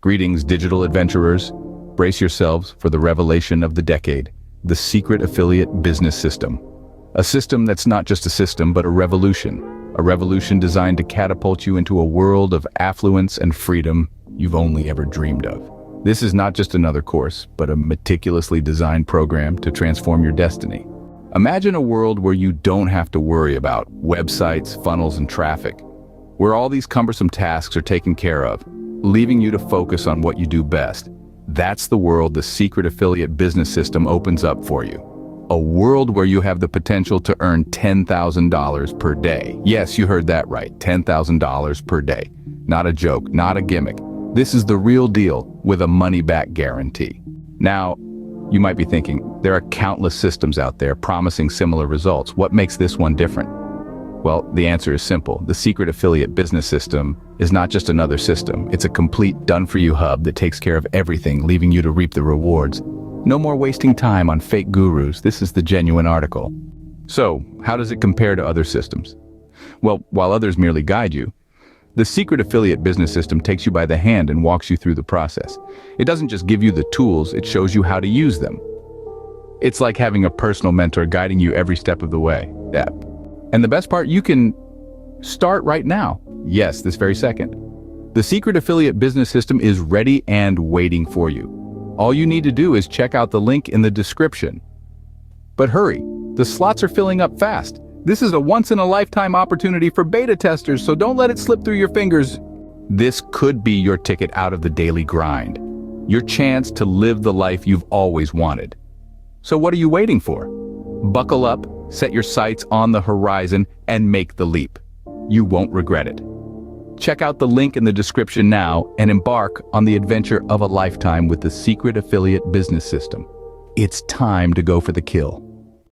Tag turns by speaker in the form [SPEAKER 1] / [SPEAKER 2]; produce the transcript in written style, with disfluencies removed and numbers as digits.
[SPEAKER 1] Greetings, digital adventurers. Brace yourselves for the revelation of the decade, the secret affiliate business system. A system that's not just a system, but a revolution designed to catapult you into a world of affluence and freedom you've only ever dreamed of. This is not just another course, but a meticulously designed program to transform your destiny. Imagine a world where you don't have to worry about websites, funnels, and traffic, where all these cumbersome tasks are taken care of, leaving you to focus on what you do best. That's the world the secret affiliate business system opens up for you. A world where you have the potential to earn $10,000 per day. Yes, you heard that right, $10,000 per day. Not a joke, not a gimmick. This is the real deal with a money-back guarantee. Now, you might be thinking, there are countless systems out there promising similar results. What makes this one different? Well, the answer is simple. The secret affiliate business system is not just another system. It's a complete done-for-you hub that takes care of everything, leaving you to reap the rewards. No more wasting time on fake gurus. This is the genuine article. So, how does it compare to other systems? Well, while others merely guide you, the secret affiliate business system takes you by the hand and walks you through the process. It doesn't just give you the tools, it shows you how to use them. It's like having a personal mentor guiding you every step of the way. And the best part, you can start right now. Yes, this very second. The secret affiliate business system is ready and waiting for you. All you need to do is check out the link in the description. But hurry, the slots are filling up fast. This is a once-in-a-lifetime opportunity for beta testers, so don't let it slip through your fingers. This could be your ticket out of the daily grind, your chance to live the life you've always wanted. So what are you waiting for? Buckle up, set your sights on the horizon, and make the leap. You won't regret it. Check out the link in the description now and embark on the adventure of a lifetime with the secret affiliate business system. It's time to go for the kill.